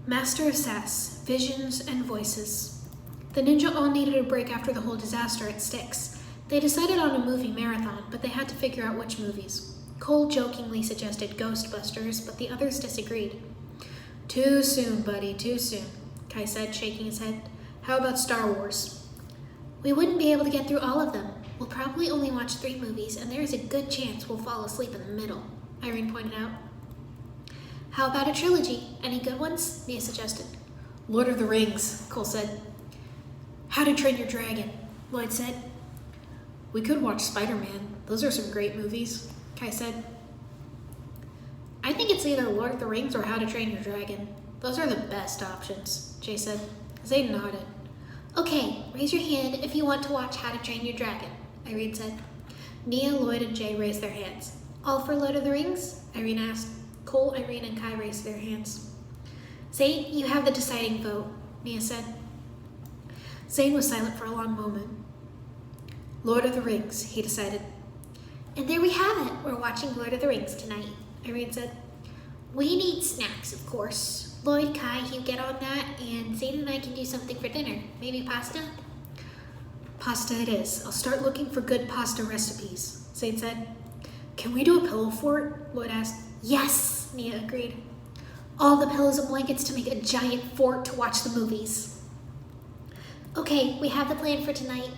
Master of Sass, Visions and Voices. The ninja all needed a break after the whole disaster at Styx. They decided on a movie marathon, but they had to figure out which movies. Cole jokingly suggested Ghostbusters, but the others disagreed. Too soon, buddy, too soon, Kai said, shaking his head. How about Star Wars? We wouldn't be able to get through all of them. We'll probably only watch 3 movies, and there is a good chance we'll fall asleep in the middle, Irene pointed out. How about a trilogy? Any good ones? Nia suggested. Lord of the Rings, Cole said. How to Train Your Dragon, Lloyd said. We could watch Spider-Man. Those are some great movies, Kai said. I think it's either Lord of the Rings or How to Train Your Dragon. Those are the best options, Jay said. Zayn nodded. Okay, raise your hand if you want to watch How to Train Your Dragon, Irene said. Nia, Lloyd, and Jay raised their hands. All for Lord of the Rings? Irene asked. Cole, Irene, and Kai raised their hands. Zayn, you have the deciding vote, Nia said. Zayn was silent for a long moment. Lord of the Rings, he decided. And there we have it. We're watching Lord of the Rings tonight, Irene said. We need snacks, of course. Lloyd, Kai, you get on that, and Zayn and I can do something for dinner. Maybe pasta? Pasta it is. I'll start looking for good pasta recipes, Zayn said. Can we do a pillow fort? Lloyd asked. Yes, Nia agreed. All the pillows and blankets to make a giant fort to watch the movies. Okay, we have the plan for tonight.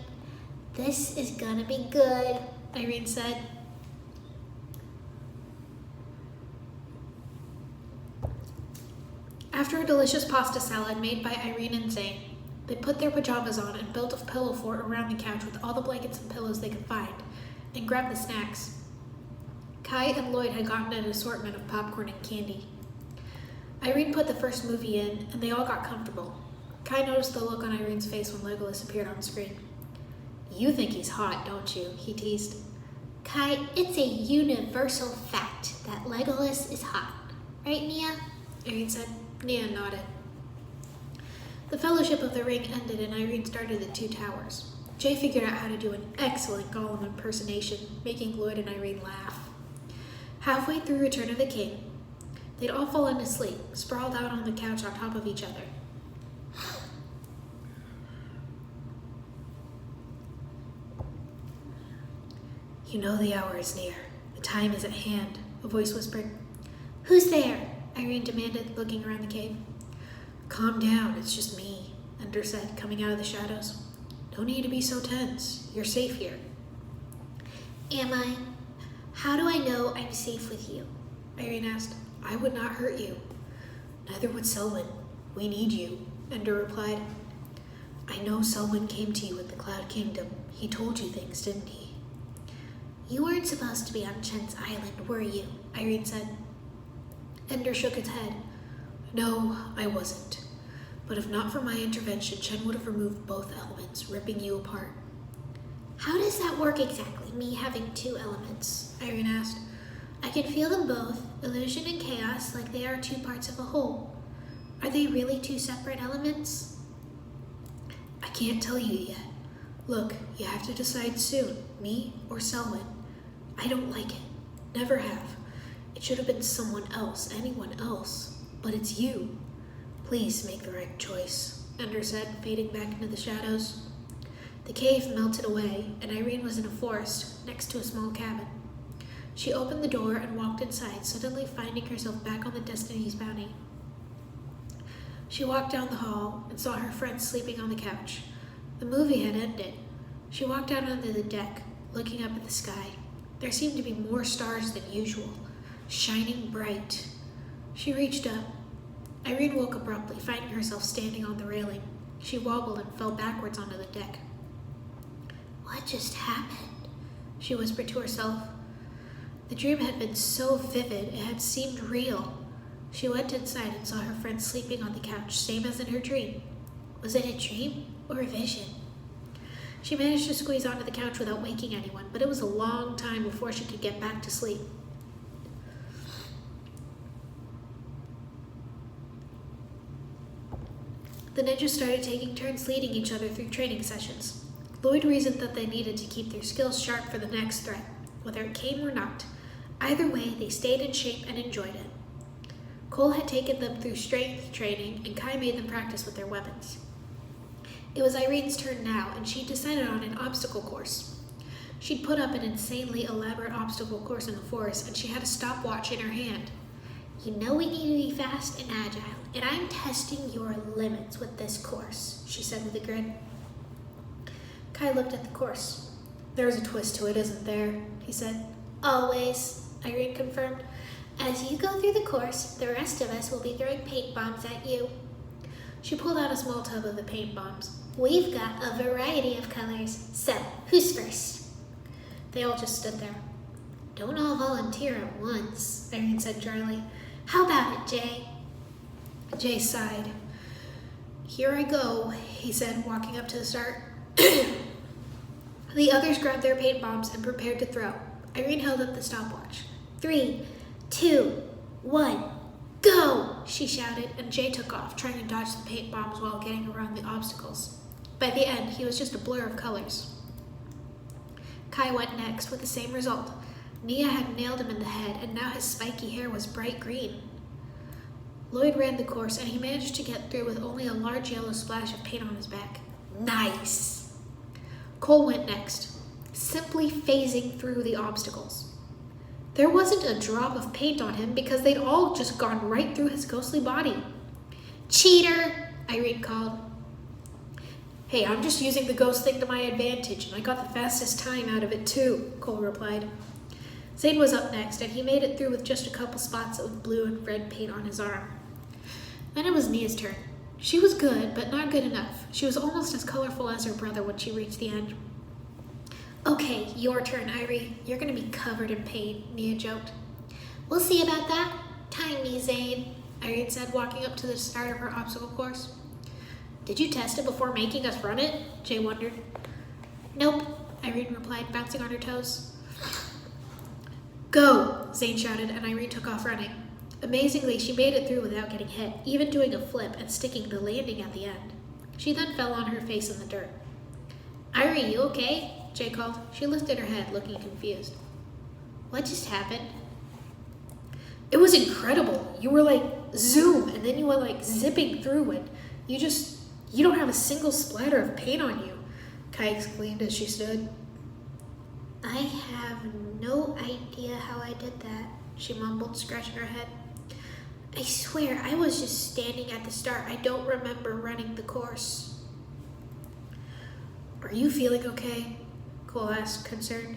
This is gonna be good, Irene said. After a delicious pasta salad made by Irene and Zayn, they put their pajamas on and built a pillow fort around the couch with all the blankets and pillows they could find, and grabbed the snacks. Kai and Lloyd had gotten an assortment of popcorn and candy. Irene put the first movie in, and they all got comfortable. Kai noticed the look on Irene's face when Legolas appeared on screen. You think he's hot, don't you? He teased. Kai, it's a universal fact that Legolas is hot. Right, Nia? Irene said. Nia nodded. The Fellowship of the Ring ended, and Irene started the 2 towers. Jay figured out how to do an excellent Gollum impersonation, making Lloyd and Irene laugh. Halfway through Return of the King, they'd all fallen asleep, sprawled out on the couch on top of each other. You know the hour is near. The time is at hand, a voice whispered. Who's there? Irene demanded, looking around the cave. Calm down, it's just me, Ender said, coming out of the shadows. No need to be so tense. You're safe here. Am I? How do I know I'm safe with you? Irene asked. I would not hurt you. Neither would Selwyn. We need you, Ender replied. I know Selwyn came to you with the Cloud Kingdom. He told you things, didn't he? You weren't supposed to be on Chen's Island, were you? Irene said. Ender shook his head. No, I wasn't. But if not for my intervention, Chen would have removed both elements, ripping you apart. How does that work exactly, me having 2 elements? Irene asked. I can feel them both, illusion and chaos, like they are 2 parts of a whole. Are they really 2 separate elements? I can't tell you yet. Look, you have to decide soon, me or Selwyn. I don't like it. Never have. It should have been someone else, anyone else. But it's you. Please make the right choice, Ender said, fading back into the shadows. The cave melted away, and Irene was in a forest, next to a small cabin. She opened the door and walked inside, suddenly finding herself back on the Destiny's Bounty. She walked down the hall and saw her friends sleeping on the couch. The movie had ended. She walked out onto the deck, looking up at the sky. There seemed to be more stars than usual, shining bright. She reached up. Irene woke abruptly, finding herself standing on the railing. She wobbled and fell backwards onto the deck. What just happened? She whispered to herself. The dream had been so vivid, it had seemed real. She went inside and saw her friend sleeping on the couch, same as in her dream. Was it a dream or a vision? She managed to squeeze onto the couch without waking anyone, but it was a long time before she could get back to sleep. The ninjas started taking turns leading each other through training sessions. Lloyd reasoned that they needed to keep their skills sharp for the next threat, whether it came or not. Either way, they stayed in shape and enjoyed it. Cole had taken them through strength training, and Kai made them practice with their weapons. It was Irene's turn now, and she decided on an obstacle course. She'd put up an insanely elaborate obstacle course in the forest, and she had a stopwatch in her hand. You know we need to be fast and agile, and I'm testing your limits with this course, she said with a grin. Kai looked at the course. There's a twist to it, isn't there? He said. Always, Irene confirmed. As you go through the course, the rest of us will be throwing paint bombs at you. She pulled out a small tub of the paint bombs. We've got a variety of colors, so who's first? They all just stood there. Don't all volunteer at once, Irene said dryly. How about it, Jay? Jay sighed. Here I go, he said, walking up to the start. The others grabbed their paint bombs and prepared to throw. Irene held up the stopwatch. 3, 2, 1, go! She shouted, and Jay took off, trying to dodge the paint bombs while getting around the obstacles. By the end, he was just a blur of colors. Kai went next, with the same result. Nia had nailed him in the head, and now his spiky hair was bright green. Lloyd ran the course, and he managed to get through with only a large yellow splash of paint on his back. Nice! Cole went next, simply phasing through the obstacles. There wasn't a drop of paint on him because they'd all just gone right through his ghostly body. Cheater, Irene called. Hey, I'm just using the ghost thing to my advantage, and I got the fastest time out of it too, Cole replied. Zane was up next, and he made it through with just a couple spots of blue and red paint on his arm. Then it was Nia's turn. She was good, but not good enough. She was almost as colorful as her brother when she reached the end. Okay, your turn, Irene. You're going to be covered in paint, Nia joked. We'll see about that. Time me, Zane, Irene said, walking up to the start of her obstacle course. Did you test it before making us run it? Jay wondered. Nope, Irene replied, bouncing on her toes. Go, Zane shouted, and Irene took off running. Amazingly, she made it through without getting hit, even doing a flip and sticking the landing at the end. She then fell on her face in the dirt. Irene, you okay? Jay called. She lifted her head, looking confused. What just happened? It was incredible. You were like, zoom, and then you went like zipping through it. You don't have a single splatter of paint on you, Kai exclaimed as she stood. I have no idea how I did that, she mumbled, scratching her head. I swear, I was just standing at the start. I don't remember running the course. Are you feeling okay? Cole asked, concerned.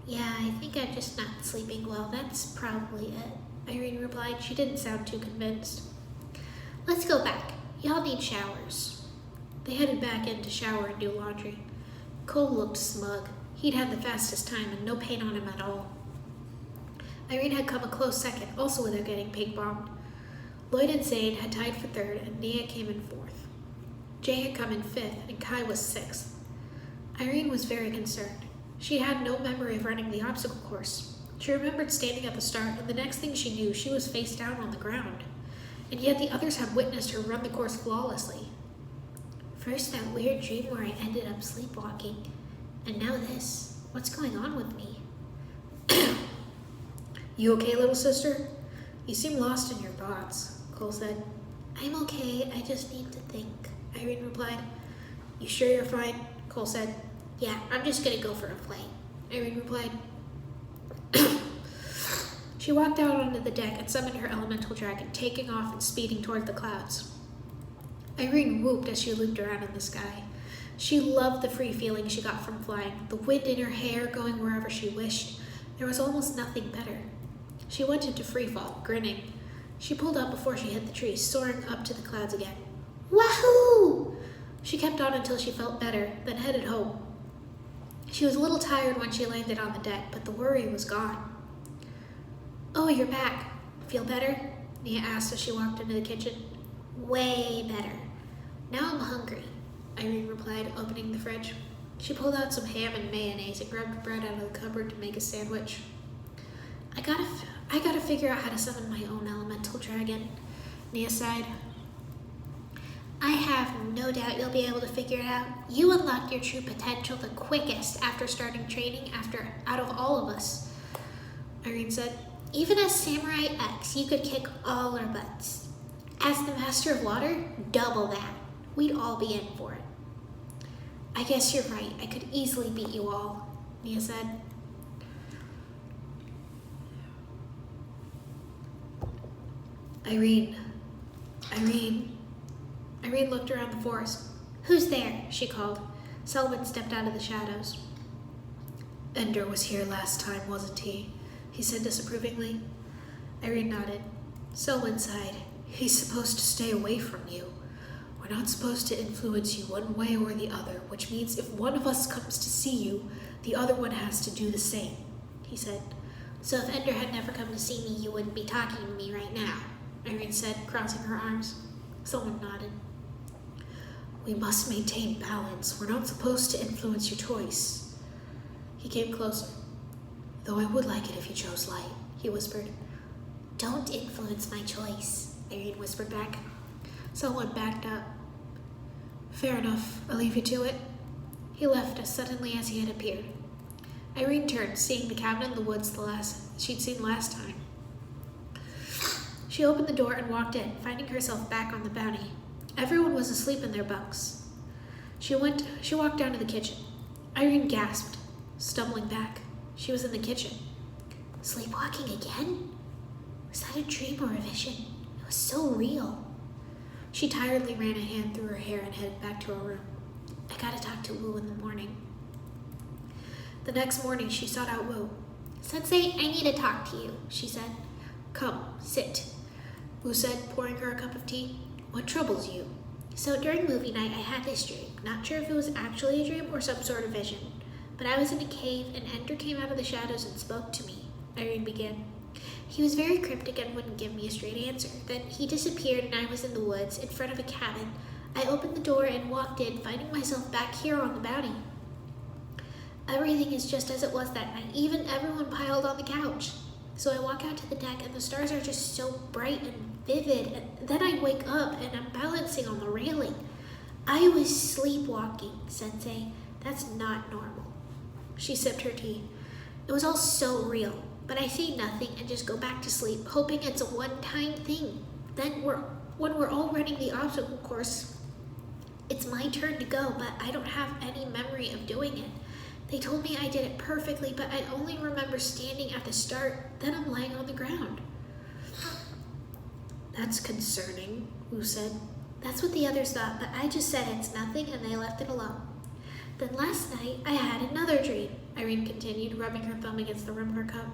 Yeah, I think I'm just not sleeping well. That's probably it, Irene replied. She didn't sound too convinced. Let's go back. Y'all need showers. They headed back in to shower and do laundry. Cole looked smug. He'd had the fastest time and no paint on him at all. Irene had come a close second, also without getting paint bombed. Lloyd and Zane had tied for third, and Nia came in fourth. Jay had come in fifth, and Kai was sixth. Irene was very concerned. She had no memory of running the obstacle course. She remembered standing at the start, and the next thing she knew, she was face down on the ground. And yet the others had witnessed her run the course flawlessly. First that weird dream where I ended up sleepwalking, and now this. What's going on with me? You okay, little sister? You seem lost in your thoughts, Cole said. I'm okay, I just need to think, Irene replied. You sure you're fine? Cole said. Yeah, I'm just gonna go for a play, Irene replied. She walked out onto the deck and summoned her elemental dragon, taking off and speeding toward the clouds. Irene whooped as she looped around in the sky. She loved the free feeling she got from flying, the wind in her hair going wherever she wished. There was almost nothing better. She went into freefall, grinning. She pulled up before she hit the trees, soaring up to the clouds again. Wahoo! She kept on until she felt better, then headed home. She was a little tired when she landed on the deck, but the worry was gone. Oh, you're back. Feel better? Nia asked as she walked into the kitchen. Way better. Now I'm hungry, Irene replied, opening the fridge. She pulled out some ham and mayonnaise and grabbed bread out of the cupboard to make a sandwich. I gotta figure out how to summon my own elemental dragon, Nia sighed. I have no doubt you'll be able to figure it out. You unlocked your true potential the quickest after starting training out of all of us, Irene said. Even as Samurai X, you could kick all our butts. As the Master of Water, double that. We'd all be in for it. I guess you're right. I could easily beat you all, Nia said. Irene looked around the forest. Who's there? She called. Selwyn stepped out of the shadows. Ender was here last time, wasn't he? He said disapprovingly. Irene nodded. Selwyn sighed. He's supposed to stay away from you. We're not supposed to influence you one way or the other, which means if one of us comes to see you, the other one has to do the same, he said. So if Ender had never come to see me, you wouldn't be talking to me right now, Irene said, crossing her arms. Selwyn nodded. We must maintain balance. We're not supposed to influence your choice. He came closer. Though I would like it if you chose light, he whispered. Don't influence my choice, Irene whispered back. Selwyn backed up. Fair enough. I'll leave you to it. He left as suddenly as he had appeared. Irene turned, seeing the cabin in the woods she'd seen last time. She opened the door and walked in, finding herself back on the bounty. Everyone was asleep in their bunks. She walked down to the kitchen. Irene gasped, stumbling back. She was in the kitchen. Sleepwalking again? Was that a dream or a vision? It was so real. She tiredly ran a hand through her hair and headed back to her room. I gotta talk to Wu in the morning. The next morning, she sought out Wu. Sensei, I need to talk to you, she said. Come, sit, Wu said, pouring her a cup of tea. What troubles you? So during movie night, I had this dream. Not sure if it was actually a dream or some sort of vision. But I was in a cave and Ender came out of the shadows and spoke to me, Irene began. He was very cryptic and wouldn't give me a straight answer. Then he disappeared and I was in the woods in front of a cabin. I opened the door and walked in, finding myself back here on the bounty. Everything is just as it was that night, even everyone piled on the couch. So I walk out to the deck and the stars are just so bright and vivid, and then I wake up and I'm balancing on the railing. I was sleepwalking, Sensei. That's not normal. She sipped her tea. It was all so real, but I say nothing and just go back to sleep, hoping it's a one-time thing. Then when we're all running the obstacle course, it's my turn to go, but I don't have any memory of doing it. They told me I did it perfectly, but I only remember standing at the start, then I'm lying on the ground. That's concerning, Wu said. That's what the others thought, but I just said it's nothing and they left it alone. Then last night, I had another dream, Irene continued, rubbing her thumb against the rim of her cup.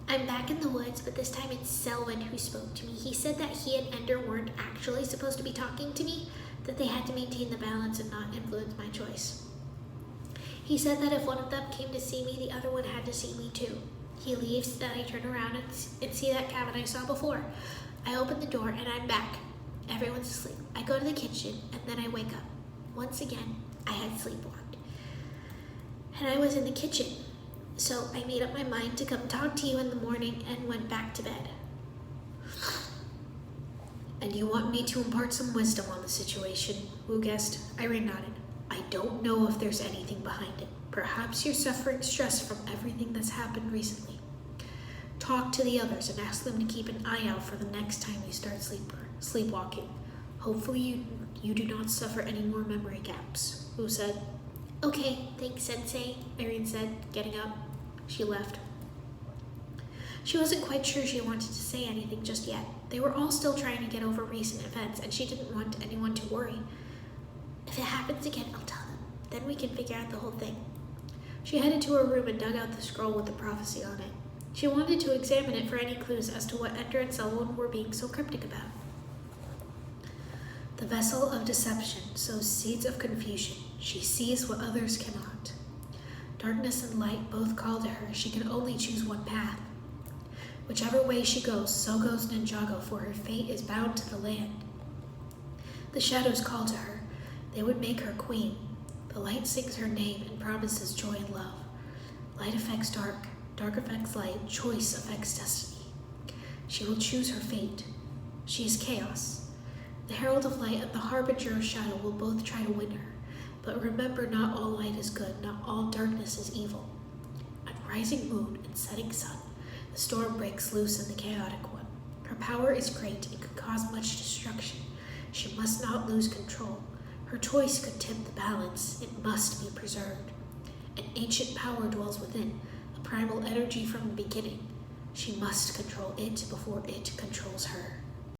I'm back in the woods, but this time it's Selwyn who spoke to me. He said that he and Ender weren't actually supposed to be talking to me, that they had to maintain the balance and not influence my choice. He said that if one of them came to see me, the other one had to see me too. He leaves, then I turn around and see that cabin I saw before. I open the door and I'm back. Everyone's asleep. I go to the kitchen and then I wake up. Once again, I had sleepwalked. And I was in the kitchen. So I made up my mind to come talk to you in the morning and went back to bed. And you want me to impart some wisdom on the situation, Wu guessed. Irene nodded. I don't know if there's anything behind it. Perhaps you're suffering stress from everything that's happened recently. Talk to the others and ask them to keep an eye out for the next time you start sleepwalking. Hopefully you do not suffer any more memory gaps, Wu said. Okay, thanks, Sensei, Irene said, getting up. She left. She wasn't quite sure she wanted to say anything just yet. They were all still trying to get over recent events, and she didn't want anyone to worry. If it happens again, I'll tell them. Then we can figure out the whole thing. She headed to her room and dug out the scroll with the prophecy on it. She wanted to examine it for any clues as to what Ender and Selwyn were being so cryptic about. The vessel of deception sows seeds of confusion. She sees what others cannot. Darkness and light both call to her. She can only choose one path. Whichever way she goes, so goes Ninjago, for her fate is bound to the land. The shadows call to her. They would make her queen. The light sings her name and promises joy and love. Light affects dark. Dark affects light. Choice affects destiny. She will choose her fate. She is chaos. The herald of light and the harbinger of shadow will both try to win her. But remember, not all light is good, not all darkness is evil. At rising moon and setting sun, The storm breaks loose in the chaotic one. Her power is great and could cause much destruction. She must not lose control. Her choice could tip the balance. It must be preserved. An ancient power dwells within, a primal energy from the beginning. She must control it before it controls her.